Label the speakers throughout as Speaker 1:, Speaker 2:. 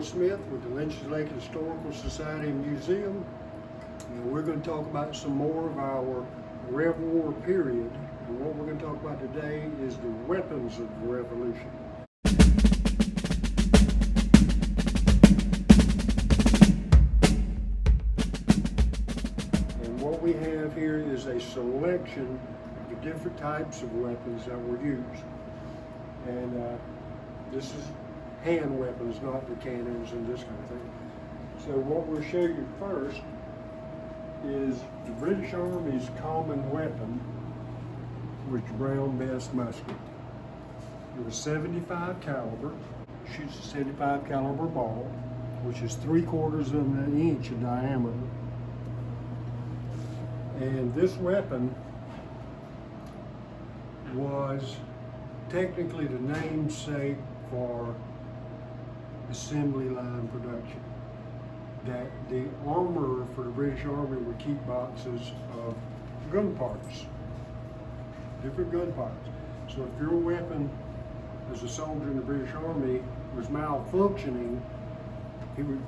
Speaker 1: Smith with the Lynches Lake Historical Society and Museum, and we're going to talk about some more of our Rev War period. And what we're going to talk about today is the weapons of the Revolution. And what we have here is a selection of the different types of weapons that were used. And this is hand weapons, not the cannons and this kind of thing. So what we'll show you first is the British Army's common weapon, which Brown Bess musket. It was 75 caliber, shoots a 75 caliber ball, which is 3/4 of an inch in diameter. And this weapon was technically the namesake for assembly line production. That the armorer for the British Army would keep boxes of gun parts, different gun parts. So if your weapon as a soldier in the British Army was malfunctioning, he would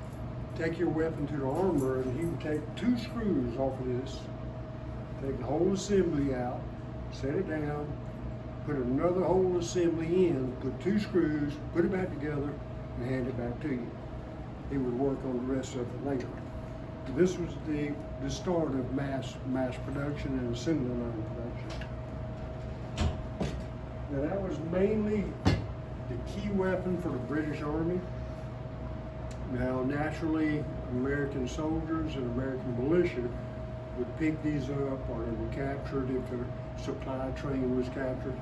Speaker 1: take your weapon to the armorer and he would take 2 screws off of this, take the whole assembly out, set it down, put another whole assembly in, put 2 screws, put it back together, and hand it back to you. He would work on the rest of it later. This was the start of mass production and assembly line production. Now that was mainly the key weapon for the British Army. Now naturally, American soldiers and American militia would pick these up, or they were captured if a supply train was captured.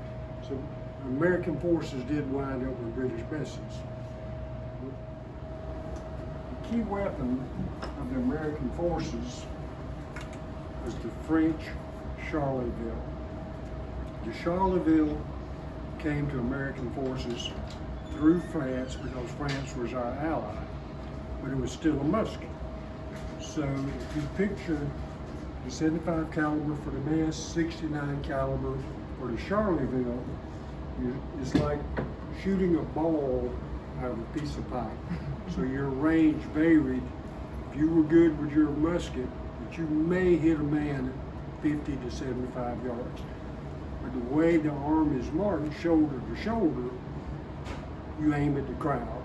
Speaker 1: So American forces did wind up with British vessels. The key weapon of the American forces was the French Charleville. The Charleville came to American forces through France because France was our ally, but it was still a musket. So if you picture the 75 caliber for the Mass, 69 caliber for the Charleville, it's like shooting a ball out of a piece of pipe. So your range varied. If you were good with your musket, but you may hit a man at 50 to 75 yards. But the way the arm is marked, shoulder to shoulder, you aim at the crowd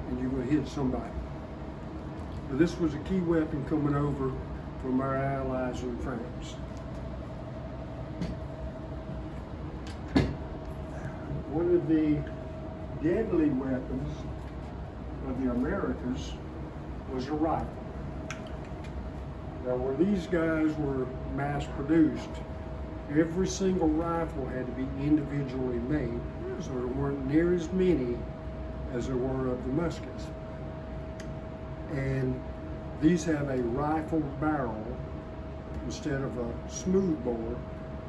Speaker 1: and you will hit somebody. But this was a key weapon coming over from our allies in France. One of the deadly weapons of the Americas was a rifle. Now where these guys were mass produced, every single rifle had to be individually made, so there weren't near as many as there were of the muskets. And these have a rifle barrel instead of a smooth bore,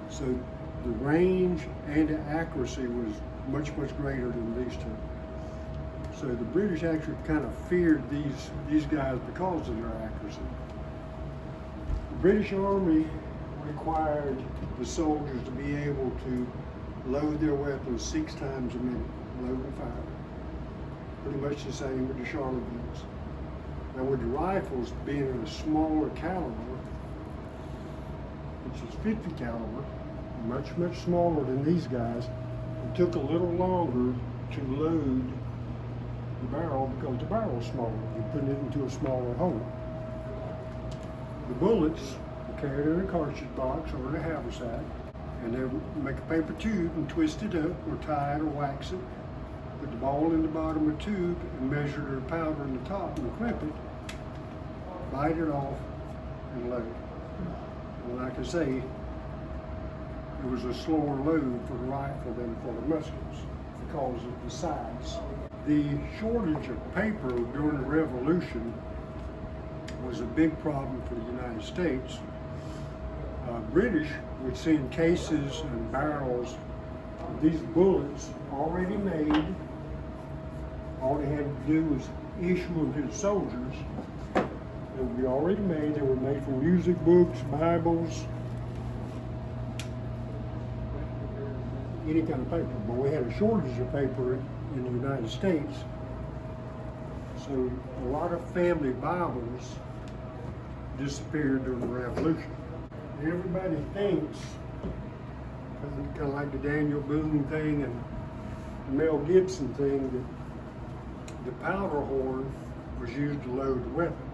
Speaker 1: so the range and the accuracy was much greater than these two. So the British actually kind of feared these guys because of their accuracy. The British Army required the soldiers to be able to load their weapons 6 times a minute, load and fire. Pretty much the same with the Charlevilles. Now with the rifles being a smaller caliber, which is 50 caliber, much smaller than these guys, it took a little longer to load the barrel because the barrel was smaller. You're putting it into a smaller hole. The bullets were carried in a cartridge box or in a haversack, and they would make a paper tube and twist it up or tie it or wax it, put the ball in the bottom of the tube and measure their powder in the top and clip it, bite it off, and load. And like I say, it was a slower load for the rifle than for the muskets because of the size. The shortage of paper during the Revolution was a big problem for the United States. British would send cases and barrels of these bullets already made. All they had to do was issue them to the soldiers. They would be already made. They were made from music books, Bibles, any kind of paper. But we had a shortage of paper in the United States. So a lot of family Bibles disappeared during the Revolution. Everybody thinks, kind of like the Daniel Boone thing and the Mel Gibson thing, that the powder horn was used to load the weapon.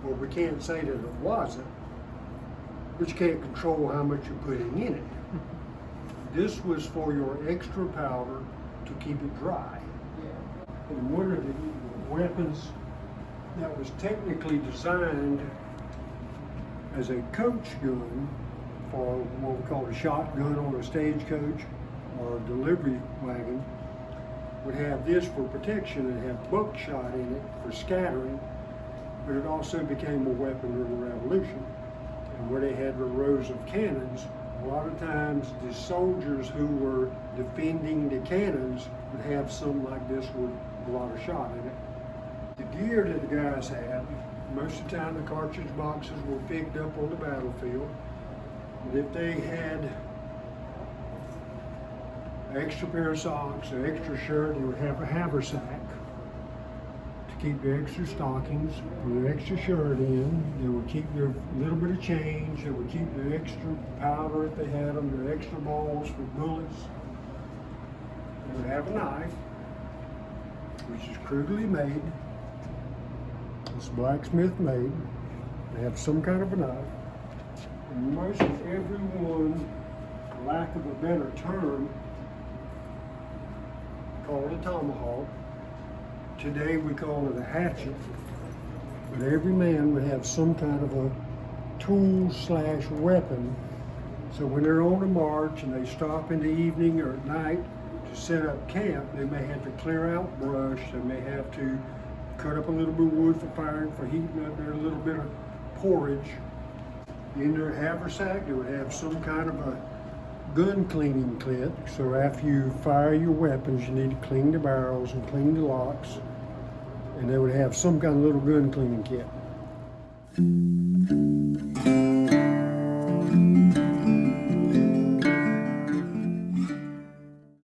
Speaker 1: Well, we can't say that it wasn't, but you can't control how much you're putting in it. This was for your extra powder to keep it dry. And one of the weapons that was technically designed as a coach gun for what we call a shotgun on a stagecoach or a delivery wagon would have this for protection and have buckshot in it for scattering, but it also became a weapon during the Revolution. And where they had the rows of cannons, a lot of times the soldiers who were defending the cannons would have something like this with a lot of shot in it. The gear that the guys had, most of the time the cartridge boxes were picked up on the battlefield. And if they had an extra pair of socks or extra shirt, they would have a haversack to keep the extra stockings, put their extra shirt in. They would keep their little bit of change. They would keep their extra powder if they had them, their extra balls for bullets. They would have a knife, which is crudely made. It's blacksmith made. They have some kind of a knife. And most everyone, for lack of a better term, call it a tomahawk. Today we call it a hatchet. But every man would have some kind of a tool / weapon. So when they're on a march and they stop in the evening or at night to set up camp, they may have to clear out brush. They may have to cut up a little bit of wood for firing, for heating up their little bit of porridge. In their haversack, they would have some kind of a gun cleaning kit. So after you fire your weapons, you need to clean the barrels and clean the locks. And they would have some kind of little gun cleaning kit.